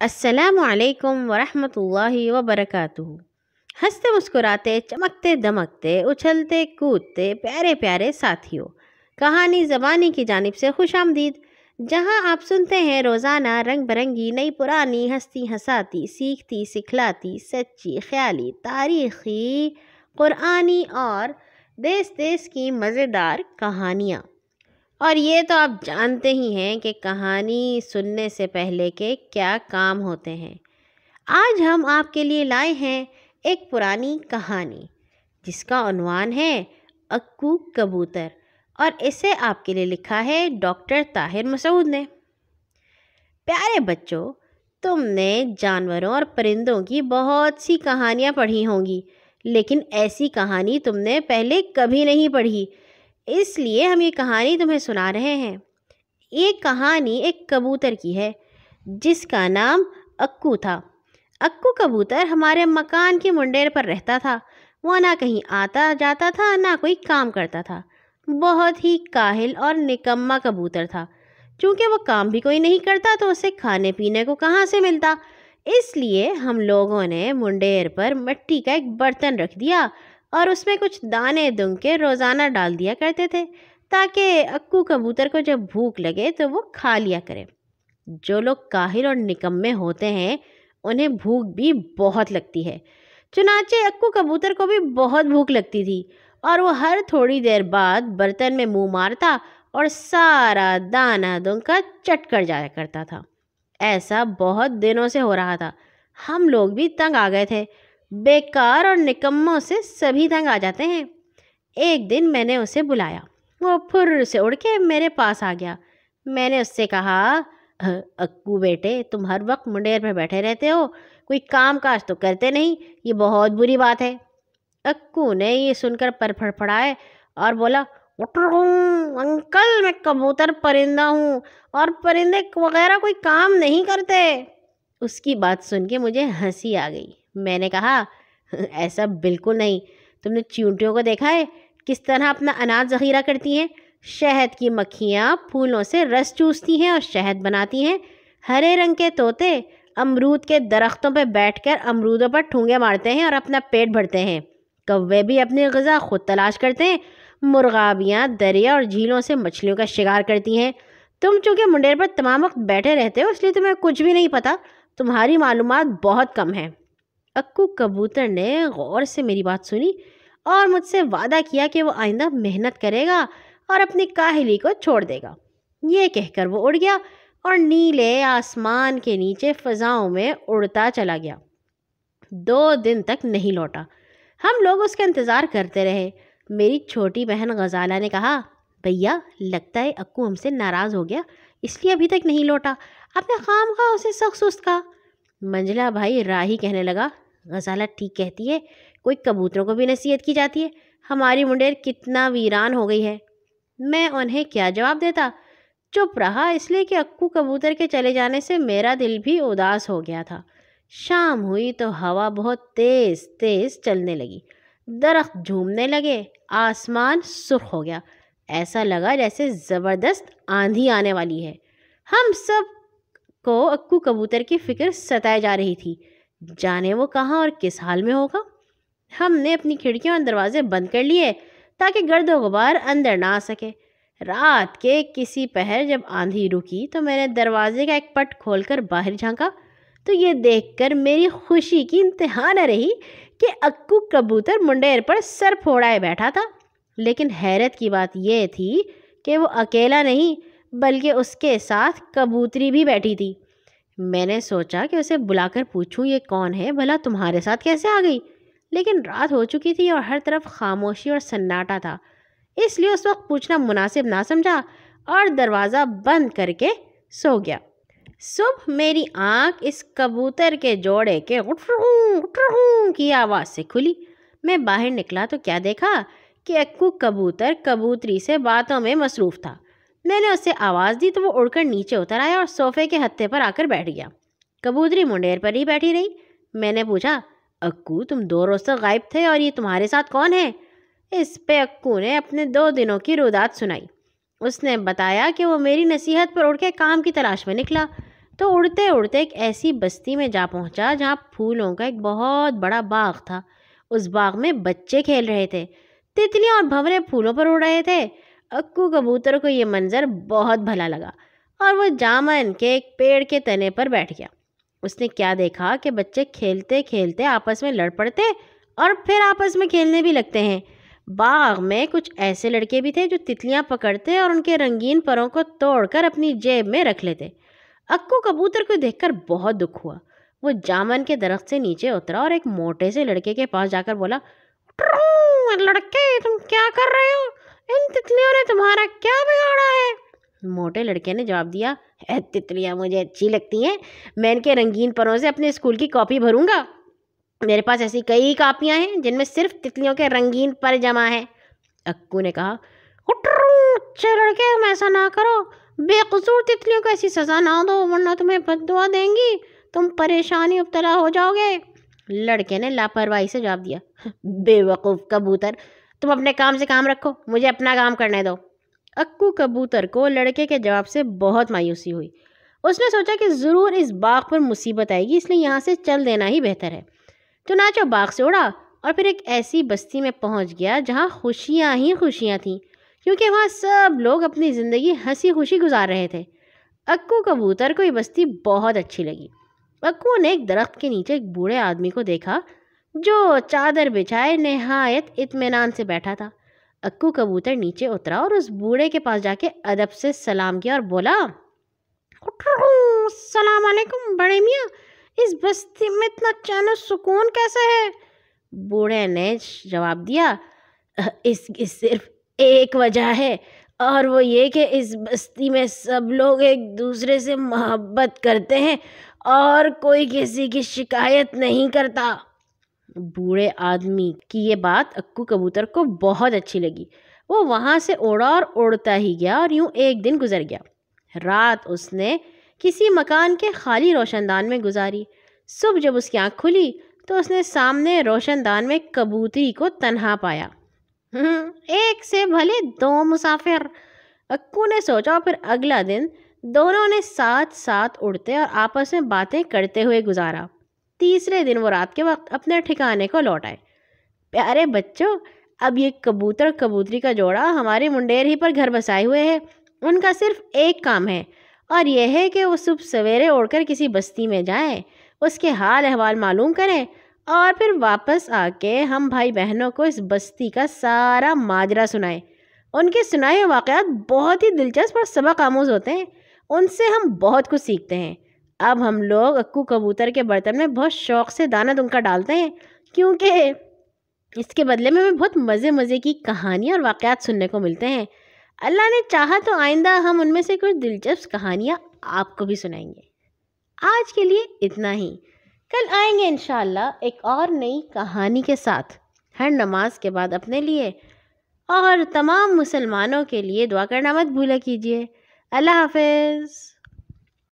السلام علیکم ورحمۃ اللہ وبرکاتہ۔ ہنستے مسکراتے چمکتے دمکتے اچھلتے کودتے پیارے پیارے ساتھیوں، کہانی زبانی کی جانب سے خوش آمدید، جہاں آپ سنتے ہیں روزانہ رنگ برنگی نئی پرانی ہستی ہساتی سیکھتی سکھلاتی سچی خیالی تاریخی قرآنی اور دیس دیس کی مزیدار کہانیاں۔ اور یہ تو آپ جانتے ہی ہیں کہ کہانی سننے سے پہلے کے کیا کام ہوتے ہیں۔ آج ہم آپ کے لیے لائے ہیں ایک پرانی کہانی جس کا عنوان ہے اکو کبوتر، اور اسے آپ کے لیے لکھا ہے ڈاکٹر طاہر مسعود نے۔ پیارے بچوں، تم نے جانوروں اور پرندوں کی بہت سی کہانیاں پڑھی ہوں گی، لیکن ایسی کہانی تم نے پہلے کبھی نہیں پڑھی، اس لیے ہم یہ کہانی تمہیں سنا رہے ہیں۔ یہ کہانی ایک کبوتر کی ہے جس کا نام اکو تھا۔ اکو کبوتر ہمارے مکان کی منڈیر پر رہتا تھا۔ وہ نہ کہیں آتا جاتا تھا، نہ کوئی کام کرتا تھا۔ بہت ہی کاہل اور نکما کبوتر تھا۔ چونکہ وہ کام بھی کوئی نہیں کرتا تو اسے کھانے پینے کو کہاں سے ملتا، اس لیے ہم لوگوں نے منڈیر پر مٹی کا ایک برتن رکھ دیا اور اس میں کچھ دانے دن کے روزانہ ڈال دیا کرتے تھے، تاکہ اکو کبوتر کو جب بھوک لگے تو وہ کھا لیا کرے۔ جو لوگ کاہل اور نکمے ہوتے ہیں انہیں بھوک بھی بہت لگتی ہے۔ چنانچہ اکو کبوتر کو بھی بہت بھوک لگتی تھی، اور وہ ہر تھوڑی دیر بعد برتن میں منہ مارتا اور سارا دانہ دن کا چٹ کر جایا کرتا تھا۔ ایسا بہت دنوں سے ہو رہا تھا۔ ہم لوگ بھی تنگ آ گئے تھے۔ بیکار اور نکموں سے سبھی تنگ آ جاتے ہیں۔ ایک دن میں نے اسے بلایا، وہ پھر سے اڑ کے میرے پاس آ گیا۔ میں نے اس سے کہا، اکو بیٹے، تم ہر وقت منڈیر پہ بیٹھے رہتے ہو، کوئی کام کاج تو کرتے نہیں، یہ بہت بری بات ہے۔ اکو نے یہ سن کر پر پھڑپڑائے اور بولا، انکل، میں کبوتر پرندہ ہوں اور پرندے وغیرہ کوئی کام نہیں کرتے۔ اس کی بات سن کے مجھے ہنسی آ گئی۔ میں نے کہا، ایسا بالکل نہیں، تم نے چیونٹیوں کو دیکھا ہے کس طرح اپنا اناج ذخیرہ کرتی ہیں؟ شہد کی مکھیاں پھولوں سے رس چوستی ہیں اور شہد بناتی ہیں۔ ہرے رنگ کے طوطے امرود کے درختوں پہ بیٹھ کر امرودوں پر ٹھونگے مارتے ہیں اور اپنا پیٹ بھرتے ہیں۔ کوے بھی اپنی غذا خود تلاش کرتے ہیں۔ مرغابیاں دریا اور جھیلوں سے مچھلیوں کا شکار کرتی ہیں۔ تم چونکہ منڈیر پر تمام وقت بیٹھے رہتے ہو، اس لیے تمہیں کچھ بھی نہیں پتہ، تمہاری معلومات بہت کم ہیں۔ اکو کبوتر نے غور سے میری بات سنی اور مجھ سے وعدہ کیا کہ وہ آئندہ محنت کرے گا اور اپنی کاہلی کو چھوڑ دے گا۔ یہ کہہ کر وہ اڑ گیا اور نیلے آسمان کے نیچے فضاؤں میں اڑتا چلا گیا۔ 2 دن تک نہیں لوٹا۔ ہم لوگ اس کا انتظار کرتے رہے۔ میری چھوٹی بہن غزالہ نے کہا، بھیا، لگتا ہے اکو ہم سے ناراض ہو گیا، اس لیے ابھی تک نہیں لوٹا، آپ نے خام خواہ اسے سخت سست کہا۔ منجلا بھائی راہی کہنے لگا، غزالہ ٹھیک کہتی ہے، کوئی کبوتروں کو بھی نصیحت کی جاتی ہے، ہماری منڈیر کتنا ویران ہو گئی ہے۔ میں انہیں کیا جواب دیتا، چپ رہا، اس لیے کہ اکو کبوتر کے چلے جانے سے میرا دل بھی اداس ہو گیا تھا۔ شام ہوئی تو ہوا بہت تیز تیز چلنے لگی، درخت جھومنے لگے، آسمان سرخ ہو گیا، ایسا لگا جیسے زبردست آندھی آنے والی ہے۔ ہم سب کو اکو کبوتر کی فکر ستائے جا رہی تھی، جانے وہ کہاں اور کس حال میں ہوگا۔ ہم نے اپنی کھڑکیاں اور دروازے بند کر لیے تاکہ گرد و غبار اندر نہ آ سکے۔ رات کے کسی پہر جب آندھی رکی تو میں نے دروازے کا ایک پٹ کھول کر باہر جھانکا تو یہ دیکھ کر میری خوشی کی انتہا نہ رہی کہ اکو کبوتر منڈیر پر سر پھوڑائے بیٹھا تھا۔ لیکن حیرت کی بات یہ تھی کہ وہ اکیلا نہیں بلکہ اس کے ساتھ کبوتری بھی بیٹھی تھی۔ میں نے سوچا کہ اسے بلا کر پوچھوں، یہ کون ہے بھلا، تمہارے ساتھ کیسے آ گئی؟ لیکن رات ہو چکی تھی اور ہر طرف خاموشی اور سناٹا تھا، اس لیے اس وقت پوچھنا مناسب نہ سمجھا اور دروازہ بند کر کے سو گیا۔ صبح میری آنکھ اس کبوتر کے جوڑے کے اٹھروں کی آواز سے کھلی۔ میں باہر نکلا تو کیا دیکھا کہ اکو کبوتر کبوتری سے باتوں میں مصروف تھا۔ میں نے اسے آواز دی تو وہ اڑ کر نیچے اتر آیا اور صوفے کے ہتھے پر آ کر بیٹھ گیا۔ کبوتری منڈیر پر ہی بیٹھی رہی۔ میں نے پوچھا، اکو، تم 2 روز تک غائب تھے اور یہ تمہارے ساتھ کون ہے؟ اس پہ اکو نے اپنے 2 دنوں کی رودات سنائی۔ اس نے بتایا کہ وہ میری نصیحت پر اڑ کے کام کی تلاش میں نکلا تو اڑتے اڑتے ایک ایسی بستی میں جا پہنچا جہاں پھولوں کا ایک بہت بڑا باغ تھا۔ اس باغ میں بچے کھیل رہے تھے، تتلیاں اور بھنورے پھولوں پر اڑ رہے تھے۔ اکو کبوتر کو یہ منظر بہت بھلا لگا اور وہ جامن کے ایک پیڑ کے تنے پر بیٹھ گیا۔ اس نے کیا دیکھا کہ بچے کھیلتے کھیلتے آپس میں لڑ پڑتے اور پھر آپس میں کھیلنے بھی لگتے ہیں۔ باغ میں کچھ ایسے لڑکے بھی تھے جو تتلیاں پکڑتے اور ان کے رنگین پروں کو توڑ کر اپنی جیب میں رکھ لیتے۔ اکو کبوتر کو دیکھ کر بہت دکھ ہوا۔ وہ جامن کے درخت سے نیچے اترا اور ایک موٹے سے لڑکے کے پاس جا کر بولا، لڑکے تم کیا کر رہے ہو؟ ان تتلیوں نے تمہارا کیا بگاڑا ہے؟ موٹے لڑکے نے جواب دیا، تتلیاں مجھے اچھی لگتی ہیں، میں ان کے رنگین پروں سے اپنے اسکول کی کاپی بھروں گا۔ میرے پاس ایسی کئی کاپیاں ہیں جن میں صرف تتلیوں کے رنگین پر جمع ہیں۔ اکو نے کہا، اچھے لڑکے تم ایسا نہ کرو، بے قصور تتلیوں کو ایسی سزا نہ دو ورنہ تمہیں بد دعا دیں گی، تم پریشانی مبتلا ہو جاؤ گے۔ لڑکے نے لاپرواہی سے جواب دیا، بے وقوف کبوتر، تم اپنے کام سے کام رکھو، مجھے اپنا کام کرنے دو۔ اکو کبوتر کو لڑکے کے جواب سے بہت مایوسی ہوئی۔ اس نے سوچا کہ ضرور اس باغ پر مصیبت آئے گی، اس لیے یہاں سے چل دینا ہی بہتر ہے۔ چنانچہ باغ سے اڑا اور پھر ایک ایسی بستی میں پہنچ گیا جہاں خوشیاں ہی خوشیاں تھیں، کیونکہ وہاں سب لوگ اپنی زندگی ہنسی خوشی گزار رہے تھے۔ اکو کبوتر کو یہ بستی بہت اچھی لگی۔ اکو نے ایک درخت کے نیچے ایک بوڑھے آدمی کو دیکھا جو چادر بچھائے نہایت اطمینان سے بیٹھا تھا۔ اکو کبوتر نیچے اترا اور اس بوڑھے کے پاس جا کے ادب سے سلام کیا اور بولا، السلام علیکم بڑے میاں، اس بستی میں اتنا چین و سکون کیسے ہے؟ بوڑھے نے جواب دیا، اس کی صرف ایک وجہ ہے اور وہ یہ کہ اس بستی میں سب لوگ ایک دوسرے سے محبت کرتے ہیں اور کوئی کسی کی شکایت نہیں کرتا۔ بوڑھے آدمی کی یہ بات اکو کبوتر کو بہت اچھی لگی۔ وہ وہاں سے اڑا اور اڑتا ہی گیا اور یوں ایک دن گزر گیا۔ رات اس نے کسی مکان کے خالی روشن دان میں گزاری۔ صبح جب اس کی آنکھ کھلی تو اس نے سامنے روشن دان میں کبوتری کو تنہا پایا۔ ایک سے بھلے دو مسافر، اکو نے سوچا، اور پھر اگلا دن دونوں نے ساتھ ساتھ اڑتے اور آپس میں باتیں کرتے ہوئے گزارا۔ تیسرے دن وہ رات کے وقت اپنے ٹھکانے کو لوٹ آئے۔ پیارے بچوں، اب یہ کبوتر کبوتری کا جوڑا ہمارے منڈیر ہی پر گھر بسائے ہوئے ہے۔ ان کا صرف ایک کام ہے اور یہ ہے کہ وہ صبح سویرے اڑ کر کسی بستی میں جائیں، اس کے حال احوال معلوم کریں اور پھر واپس آ کے ہم بھائی بہنوں کو اس بستی کا سارا ماجرا سنائیں۔ ان کے سنائے ہوئے واقعات بہت ہی دلچسپ اور سبق آموز ہوتے ہیں، ان سے ہم بہت کچھ سیکھتے ہیں۔ اب ہم لوگ اکو کبوتر کے برتن میں بہت شوق سے دانہ دنکا ڈالتے ہیں، کیونکہ اس کے بدلے میں ہمیں بہت مزے کی کہانیاں اور واقعات سننے کو ملتے ہیں۔ اللہ نے چاہا تو آئندہ ہم ان میں سے کچھ دلچسپ کہانیاں آپ کو بھی سنائیں گے۔ آج کے لیے اتنا ہی، کل آئیں گے انشاءاللہ ایک اور نئی کہانی کے ساتھ۔ ہر نماز کے بعد اپنے لیے اور تمام مسلمانوں کے لیے دعا کرنا مت بھولا کیجیے۔ اللہ حافظ۔